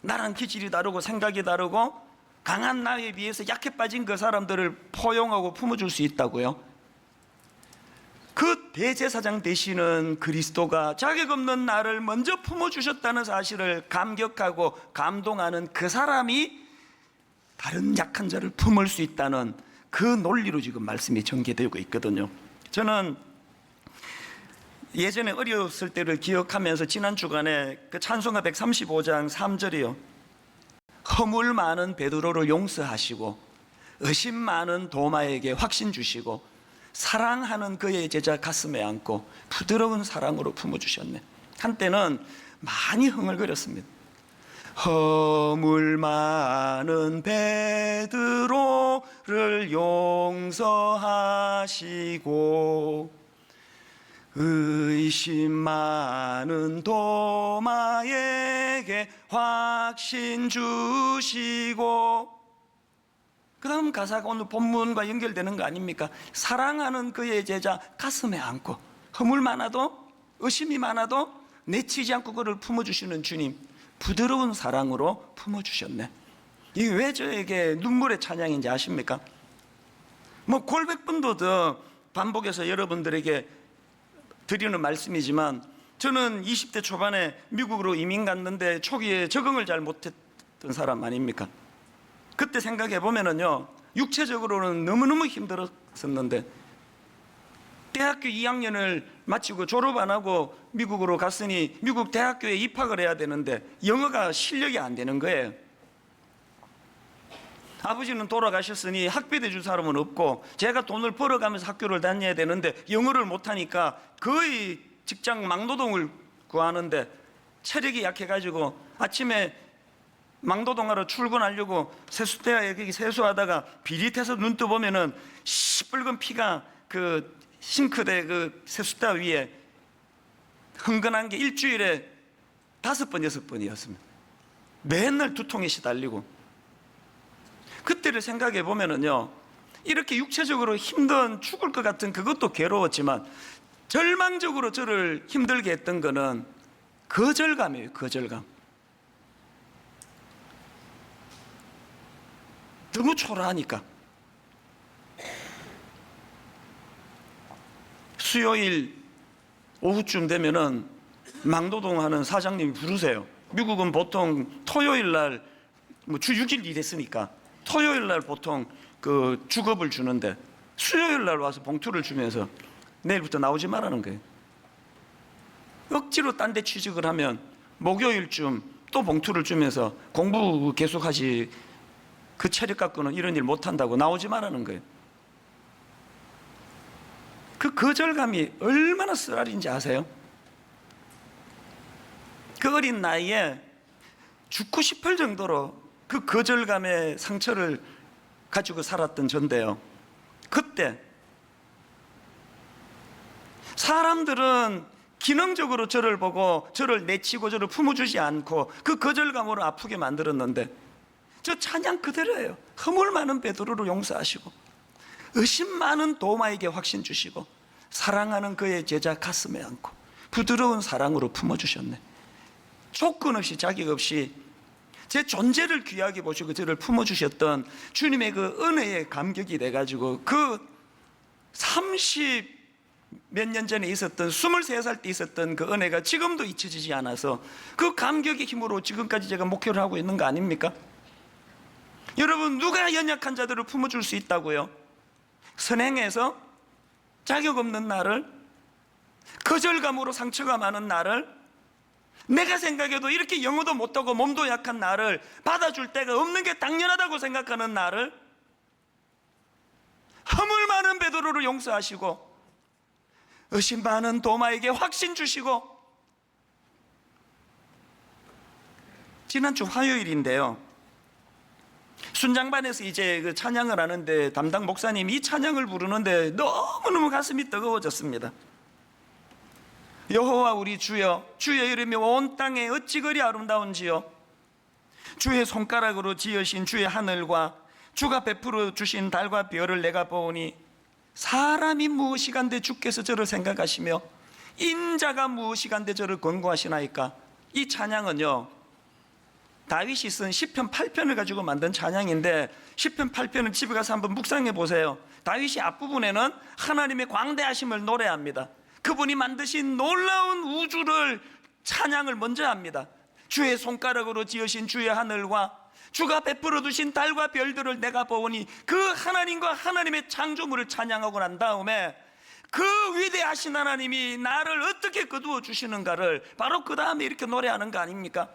나랑 기질이 다르고 생각이 다르고 강한 나에 비해서 약해 빠진 그 사람들을 포용하고 품어줄 수 있다고요? 그 대제사장 되시는 그리스도가 자격 없는 나를 먼저 품어주셨다는 사실을 감격하고 감동하는 그 사람이 다른 약한 자를 품을 수 있다는 그 논리로 지금 말씀이 전개되고 있거든요. 저는 예전에 어렸을 때를 기억하면서 지난 주간에 그 찬송가 135장 3절이요, 허물 많은 베드로를 용서하시고 의심 많은 도마에게 확신 주시고 사랑하는 그의 제자 가슴에 안고 부드러운 사랑으로 품어주셨네. 한때는 많이 흥얼거렸습니다. 허물 많은 베드로를 용서하시고 의심 많은 도마에게 확신 주시고, 그 다음 가사가 오늘 본문과 연결되는 거 아닙니까? 사랑하는 그의 제자 가슴에 안고, 허물 많아도 의심이 많아도 내치지 않고 그를 품어주시는 주님, 부드러운 사랑으로 품어주셨네. 이게 왜 저에게 눈물의 찬양인지 아십니까? 뭐 골백번도 더 반복해서 여러분들에게 드리는 말씀이지만, 저는 20대 초반에 미국으로 이민 갔는데 초기에 적응을 잘 못했던 사람 아닙니까? 그때 생각해 보면은요, 육체적으로는 너무너무 힘들었었는데 대학교 2학년을 마치고 졸업 안 하고 미국으로 갔으니 미국 대학교에 입학을 해야 되는데 영어가 실력이 안 되는 거예요. 아버지는 돌아가셨으니 학비대 줄 사람은 없고 제가 돈을 벌어가면서 학교를 다녀야 되는데 영어를 못하니까 거의 직장 막노동을 구하는데 체력이 약해가지고 아침에 막노동하러 출근하려고 세숫대야에 여기 세수하다가 비릿해서 눈 떠보면은 시뻘건 피가 그 싱크대 그 세숫대 위에 흥건한 게 일주일에 5번, 6번이었습니다. 맨날 두통에 시달리고. 그때를 생각해 보면은요, 이렇게 육체적으로 힘든 죽을 것 같은 그것도 괴로웠지만 절망적으로 저를 힘들게 했던 거는 거절감이에요. 거절감. 너무 초라하니까. 수요일 오후쯤 되면은 막노동하는 사장님이 부르세요. 미국은 보통 토요일 날 뭐 주 6일 일했으니까 토요일 날 보통 그 주급을 주는데 수요일 날 와서 봉투를 주면서 내일부터 나오지 말라는 거예요. 억지로 딴 데 취직을 하면 목요일쯤 또 봉투를 주면서 공부 계속하지, 그 체력 갖고는 이런 일 못한다고 나오지 말라는 거예요. 그 거절감이 얼마나 쓰라린지 아세요? 그 어린 나이에 죽고 싶을 정도로 그 거절감의 상처를 가지고 살았던 전데요. 그때 사람들은 기능적으로 저를 보고 저를 내치고 저를 품어주지 않고 그 거절감으로 아프게 만들었는데, 저 찬양 그대로예요. 허물 많은 베드로를 용서하시고 의심 많은 도마에게 확신 주시고 사랑하는 그의 제자 가슴에 안고 부드러운 사랑으로 품어주셨네. 조건 없이 자격 없이 제 존재를 귀하게 보시고 저를 품어주셨던 주님의 그 은혜에 감격이 돼가지고 그 30 몇 년 전에 있었던 23살 때 있었던 그 은혜가 지금도 잊혀지지 않아서 그 감격의 힘으로 지금까지 제가 목회를 하고 있는 거 아닙니까? 여러분, 누가 연약한 자들을 품어줄 수 있다고요? 선행해서 자격 없는 나를, 거절감으로 상처가 많은 나를, 내가 생각해도 이렇게 영어도 못하고 몸도 약한 나를 받아줄 데가 없는 게 당연하다고 생각하는 나를 허물 많은 베드로를 용서하시고 의심 많은 도마에게 확신 주시고, 지난주 화요일인데요, 순장반에서 이제 그 찬양을 하는데 담당 목사님이 이 찬양을 부르는데 너무너무 가슴이 뜨거워졌습니다. 여호와 우리 주여, 주의 이름이 온 땅에 어찌 그리 아름다운지요. 주의 손가락으로 지으신 주의 하늘과 주가 베풀어 주신 달과 별을 내가 보오니 사람이 무엇이간데 주께서 저를 생각하시며 인자가 무엇이간데 저를 권고하시나이까. 이 찬양은요, 다윗이 쓴 시편 8편을 가지고 만든 찬양인데, 시편 8편을 집에 가서 한번 묵상해 보세요. 다윗이 앞부분에는 하나님의 광대하심을 노래합니다. 그분이 만드신 놀라운 우주를 찬양을 먼저 합니다. 주의 손가락으로 지으신 주의 하늘과 주가 베풀어 두신 달과 별들을 내가 보오니, 그 하나님과 하나님의 창조물을 찬양하고 난 다음에 그 위대하신 하나님이 나를 어떻게 거두어 주시는가를 바로 그 다음에 이렇게 노래하는 거 아닙니까?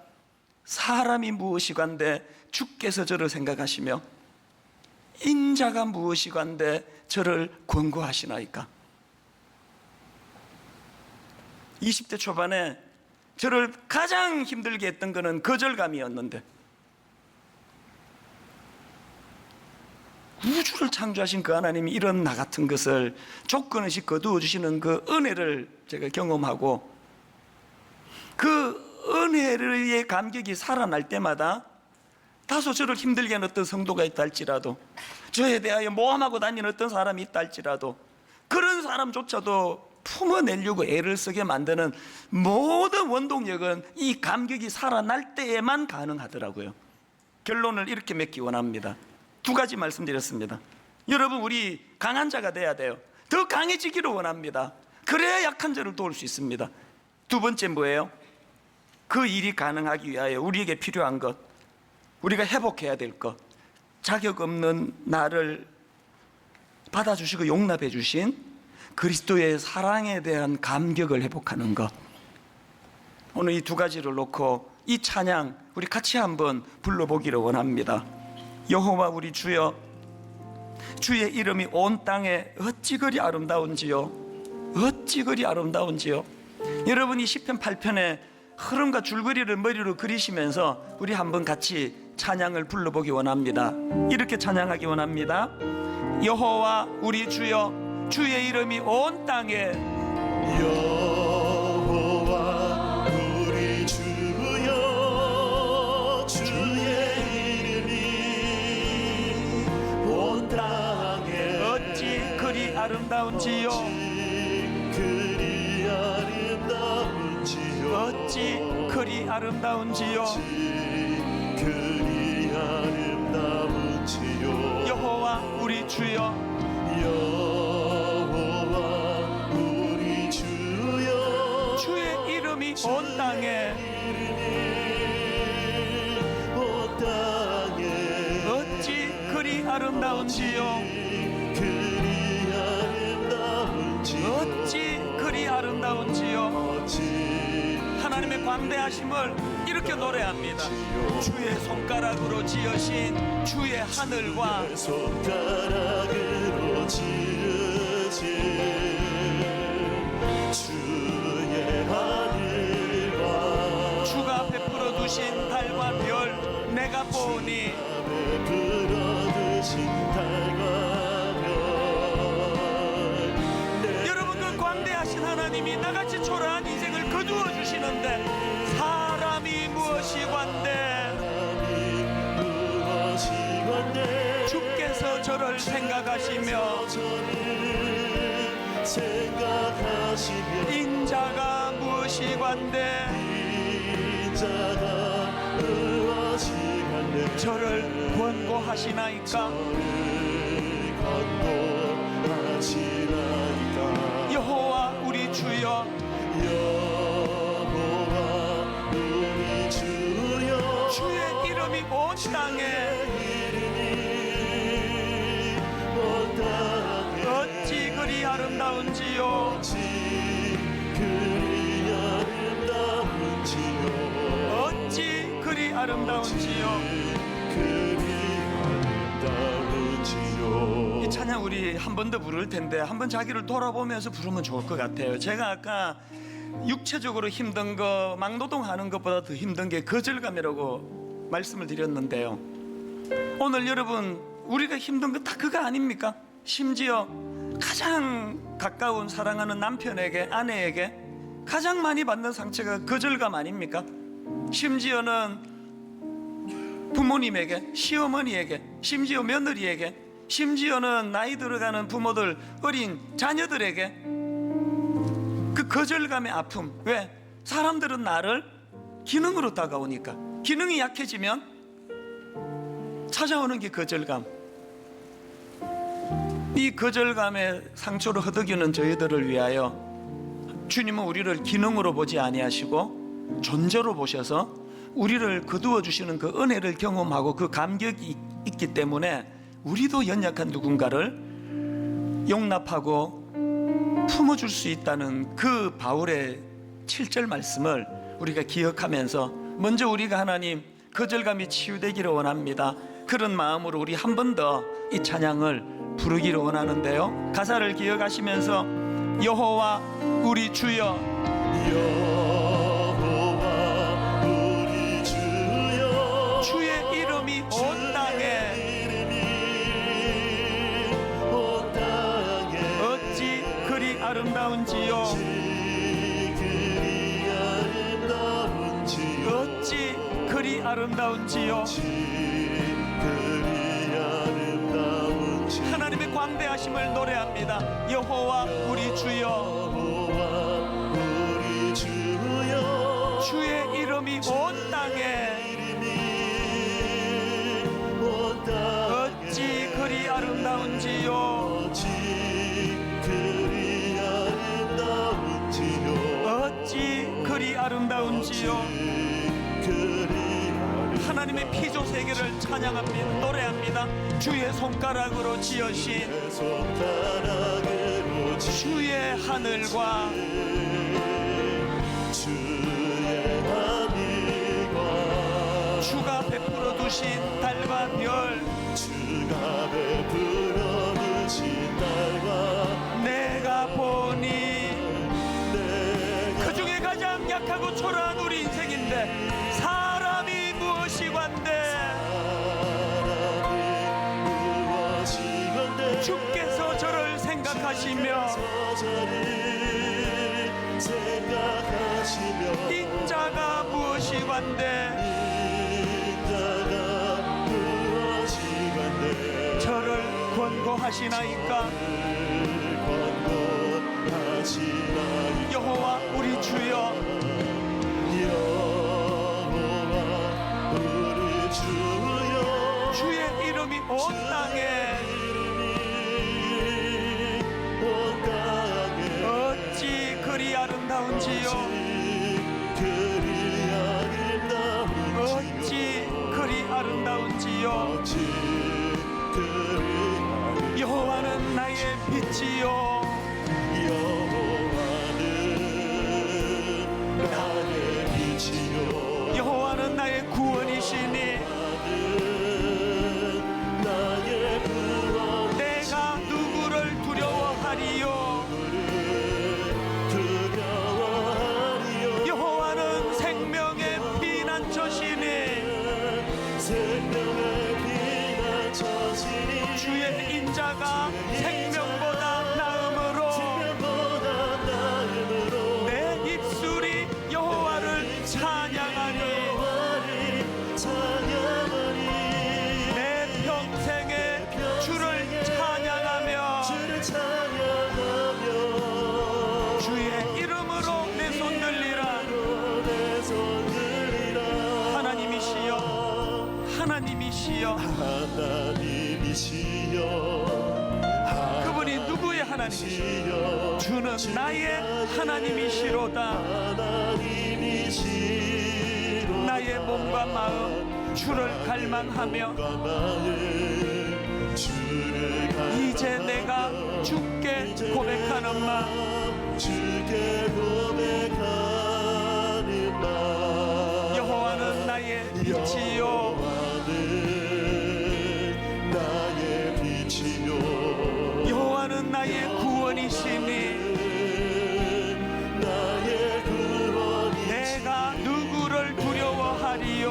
사람이 무엇이간데 주께서 저를 생각하시며 인자가 무엇이간데 저를 권고하시나이까. 20대 초반에 저를 가장 힘들게 했던 것은 거절감이었는데, 우주를 창조하신 그 하나님이 이런 나 같은 것을 조건 없이 거두어 주시는 그 은혜를 제가 경험하고, 그 은혜의 감격이 살아날 때마다 다소 저를 힘들게 하는 어떤 성도가 있다 할지라도, 저에 대하여 모함하고 다니는 어떤 사람이 있다 할지라도, 그런 사람조차도 품어내려고 애를 쓰게 만드는 모든 원동력은 이 감격이 살아날 때에만 가능하더라고요. 결론을 이렇게 맺기 원합니다. 두 가지 말씀드렸습니다. 여러분, 우리 강한 자가 돼야 돼요. 더 강해지기를 원합니다. 그래야 약한 자를 도울 수 있습니다. 두 번째 뭐예요? 그 일이 가능하기 위하여 우리에게 필요한 것, 우리가 회복해야 될 것, 자격 없는 나를 받아주시고 용납해 주신 그리스도의 사랑에 대한 감격을 회복하는 것. 오늘 이 두 가지를 놓고 이 찬양 우리 같이 한번 불러보기를 원합니다. 여호와 우리 주여, 주의 이름이 온 땅에 어찌 그리 아름다운지요. 어찌 그리 아름다운지요. 여러분, 이 시편 8편의 흐름과 줄거리를 머리로 그리시면서 우리 한번 같이 찬양을 불러보기 원합니다. 이렇게 찬양하기 원합니다. 여호와 우리 주여, 주의 이름이 온 땅에, 여호와 우리 주여, 주의 이름이 온 땅에 어찌 그리 아름다운지요. 어찌 그리 아름다운지요. 여호와 우리 주여, 여호와 우리 주여, 주의 이름이 온 땅에, 온 땅에 어찌 아름다운지요. 어찌 그리 아름다운지요. 하나님의 광대하심을 이렇게 노래합니다. 주의 손가락으로 지으신 주의 하늘과 손가락으로 지으신 주의 하늘과 주가 베풀어 두신 달과 별 내가 보니 베풀어 두신 달과 별 여러분 그 광대하신 하나님이 나같이 초라한 인생을 거두어 주시는데 사람이 무엇이관대 주께서 저를 생각하시며 인자가 무엇이관대 저를 권고하시나이까. 여호와 우리 주여 주의 이름이 온 땅에 어찌 그리 아름다운지요. 어찌 그리 아름다운지요. 이 찬양 우리 한 번 더 부를 텐데 한번 자기를 돌아보면서 부르면 좋을 것 같아요. 제가 아까 육체적으로 힘든 거 막노동하는 것보다 더 힘든 게 거절감이라고 말씀을 드렸는데요. 오늘 여러분 우리가 힘든 건 다 그거 아닙니까? 심지어 가장 가까운 사랑하는 남편에게 아내에게 가장 많이 받는 상처가 거절감 아닙니까? 심지어는 부모님에게, 시어머니에게, 심지어 며느리에게, 심지어는 나이 들어가는 부모들, 어린 자녀들에게 그 거절감의 아픔. 왜? 사람들은 나를 기능으로 다가오니까. 기능이 약해지면 찾아오는 게 거절감. 이 거절감의 상처로 허덕이는 저희들을 위하여 주님은 우리를 기능으로 보지 아니하시고 존재로 보셔서 우리를 거두어 주시는 그 은혜를 경험하고 그 감격이 있기 때문에 우리도 연약한 누군가를 용납하고 품어줄 수 있다는 그 바울의 7절 말씀을 우리가 기억하면서 먼저 우리가 하나님 거절감이 치유되기를 원합니다. 그런 마음으로 우리 한 번 더 이 찬양을 부르기를 원하는데요. 가사를 기억하시면서 여호와 우리 주여 주의 이름이 온 땅에 어찌 그리 아름다운지요. 어찌 그리 아름다운지요. 하나님의 광대하심을 노래합니다. 여호와 우리 주여 주의 이름이 온 땅에 어찌 그리 아름다운지요. 어찌 그리 아름다운지요. 하나님의 피조 세계를 찬양합니다. 노래합니다. 주의 손가락으로 지으신 주의 하늘과 주가 베풀어 두신 달과 별 내가 보니 그 중에 가장 약하고 초라한 우리 인생인데 사람이 무엇이관대 주께서 저를 생각하시며 인자가 무엇이관대 저를 권고하시나이까. 여호와 우리 주여 주의 이름이 온 땅에 어찌 그리 아름다운지요. 어찌 그리 아름다운지요. 빛이요 여호와는 나의 빛이요 여호와는 나의 구원이시니 나의 구원 내가 누구를 두려워하리요 두려워하리요 여호와는 생명의 피난처시니 생명의 피난처시니 주의 인자가 생명보다 나음으로 생명보다 나음으로 내 입술이 여호와를 찬양하니 여호와를 찬양하니 내 평생에 주를 찬양하며 주를 찬양하며 주의 이름으로 내 손 들리라 내 손 들리라 하나님이시여 하나님이시여 하나님이시여 그분이 누구의 하나님이시여 주는 나의 하나님이시로다 하나님이시로 나의 몸과 마음 주를 갈망하며 이제 내가 주께 고백하는 마 주께 고백하는 마 여호와는 나의 빛이요 여호와는 나의 빛이요 여호와는 나의 구원이시니 나의 구원이 내가 누구를 두려워하리요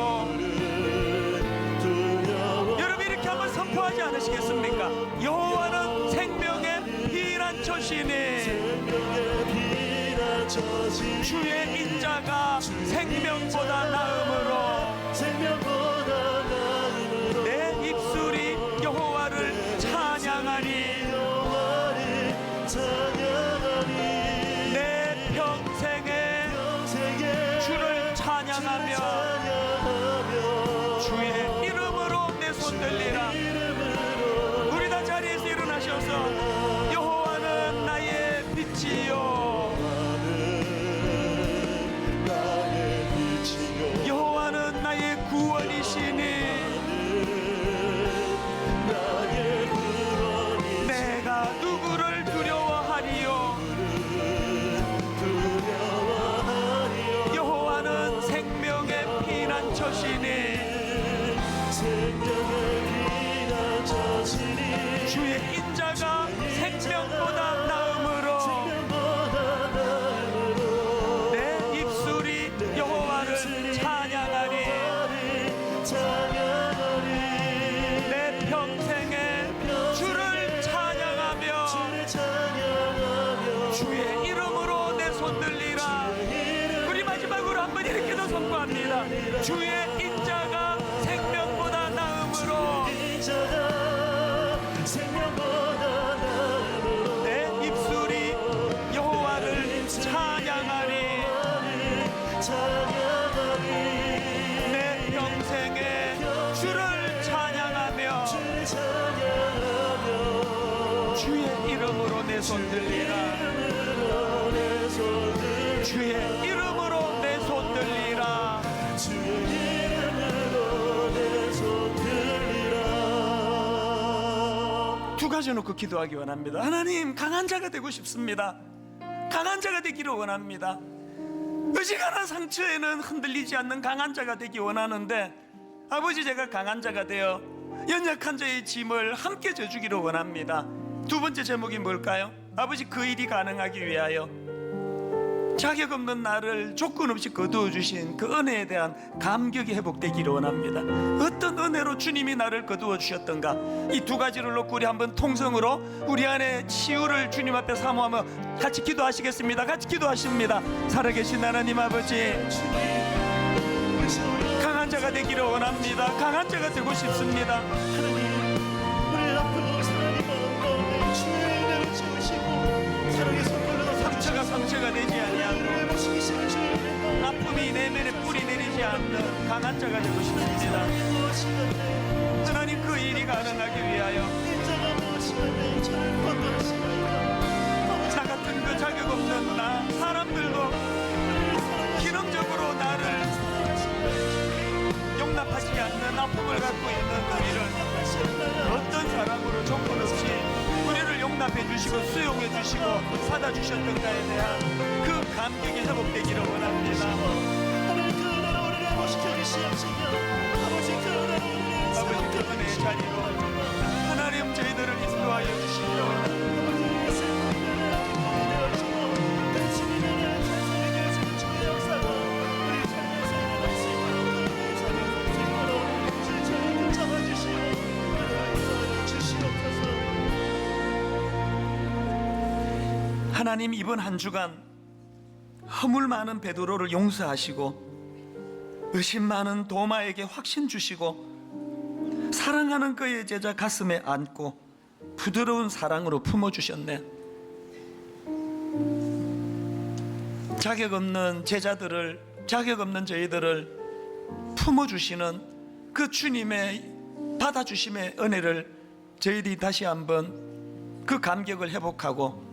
두려워 여러분 이렇게 한번 선포하지 않으시겠습니까? 여호와는 생명의 피난처시니 생명의 피난처시 주의 인자가 생명보다 나음으로 생명보다 나음으로 내 입술이 여호와를 찬양하니 여호와를 찬양하니 내 평생에 평생에 주를 찬양하며 찬양하며 주의 이름으로 내 손 들리라 이름으로 우리 다 자리에서 일어나셔서 여호와는 나의 빛이요 나의 빛이요 여호와는 나의 구원이시니 나의 구원이 내가 누구를 두려워하리요 두려워하리요 여호와는 생명의 피난처시니 생명의 피난처시니 주의 인자가 생명보다 나음으로 생명보다 나음으로 내 입술이 여호와를 찬양하니 찬양하니 내 평생에 주를 찬양하며 찬양하며 주의 이름으로 내 손 들리라 우리 마지막으로 한번 이렇게 더 선포합니다 주의 인자가 생명보다 나음으로 인자가 생명보다 나음으로 내 입술이 여호와를 찬양하니 찬양하니 내 평생에 주를 찬양하며 찬양하며 주의 이름으로 내 손 들리라 내 손을 주의 이름으로 내 손 들리라 주의 이름으로 내 손 들리라 두 가지 놓고 기도하기 원합니다. 하나님 강한 자가 되고 싶습니다. 강한 자가 되기를 원합니다. 어지간한 상처에는 흔들리지 않는 강한 자가 되기 원하는데 아버지 제가 강한 자가 되어 연약한 자의 짐을 함께 져주기를 원합니다. 두 번째 제목이 뭘까요? 아버지 그 일이 가능하기 위하여 자격 없는 나를 조건 없이 거두어 주신 그 은혜에 대한 감격이 회복되기를 원합니다. 어떤 은혜로 주님이 나를 거두어 주셨던가 이 두 가지를 놓고 우리 한번 통성으로 우리 안에 치유를 주님 앞에 사모하며 같이 기도하시겠습니다. 같이 기도하십니다. 살아계신 하나님 아버지 강한 자가 되기를 원합니다. 강한 자가 되고 싶습니다. 우리 앞으로 사랑이 마음과 주의 은혜를 채우시고 사랑의 손길로 상처가 되지 아니하고 우리를 모시기 시작하시는 아픔이 내면에 뿌리 내리지 않는 강한 자가 되고 싶습니다. 하나님 그 일이 가능하기 위하여 인자가 무엇이라면 저를 건너시나이다 나 같은 그 자격 없는 나 사람들도 기능적으로 나를 용납하지 않는 아픔을 갖고 있는 우리를 어떤 사람으로 조건 없이 우리를 용납 용납해 주시고 수용해 주시고 받아주셨던가에 대한 그 감격이 회복되기를 원합니다. 하나님 그 은혜로 우리를 회복시켜 주시옵시며 아버지 그 은혜로 우리를 아버지 그 은혜의 자리로 하나님 저희들을 인도하여 주시며 하나님 이번 한 주간 허물 많은 베드로를 용서하시고 의심 많은 도마에게 확신 주시고 사랑하는 그의 제자 가슴에 안고 부드러운 사랑으로 품어주셨네. 자격 없는 제자들을, 자격 없는 저희들을 품어주시는 그 주님의 받아주심의 은혜를 저희들이 다시 한번 그 감격을 회복하고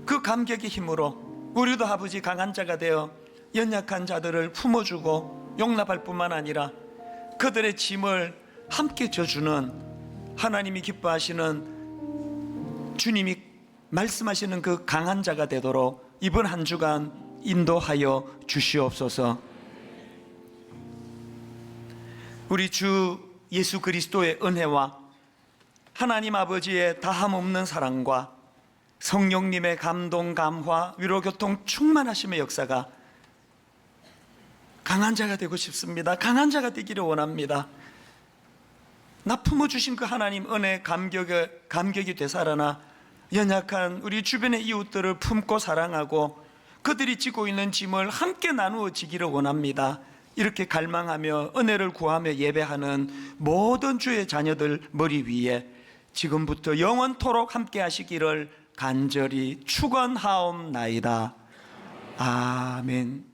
그 감격의 힘으로 우리도 아버지 강한 자가 되어 연약한 자들을 품어주고 용납할 뿐만 아니라 그들의 짐을 함께 져주는 하나님이 기뻐하시는 주님이 말씀하시는 그 강한 자가 되도록 이번 한 주간 인도하여 주시옵소서. 우리 주 예수 그리스도의 은혜와 하나님 아버지의 다함없는 사랑과 성령님의 감동, 감화, 위로, 교통, 충만하심의 역사가 강한 자가 되고 싶습니다. 강한 자가 되기를 원합니다. 나 품어주신 그 하나님 은혜 감격이 되살아나 연약한 우리 주변의 이웃들을 품고 사랑하고 그들이 지고 있는 짐을 함께 나누어 지기를 원합니다. 이렇게 갈망하며 은혜를 구하며 예배하는 모든 주의 자녀들 머리 위에 지금부터 영원토록 함께 하시기를 간절히 축원하옵나이다. 아멘.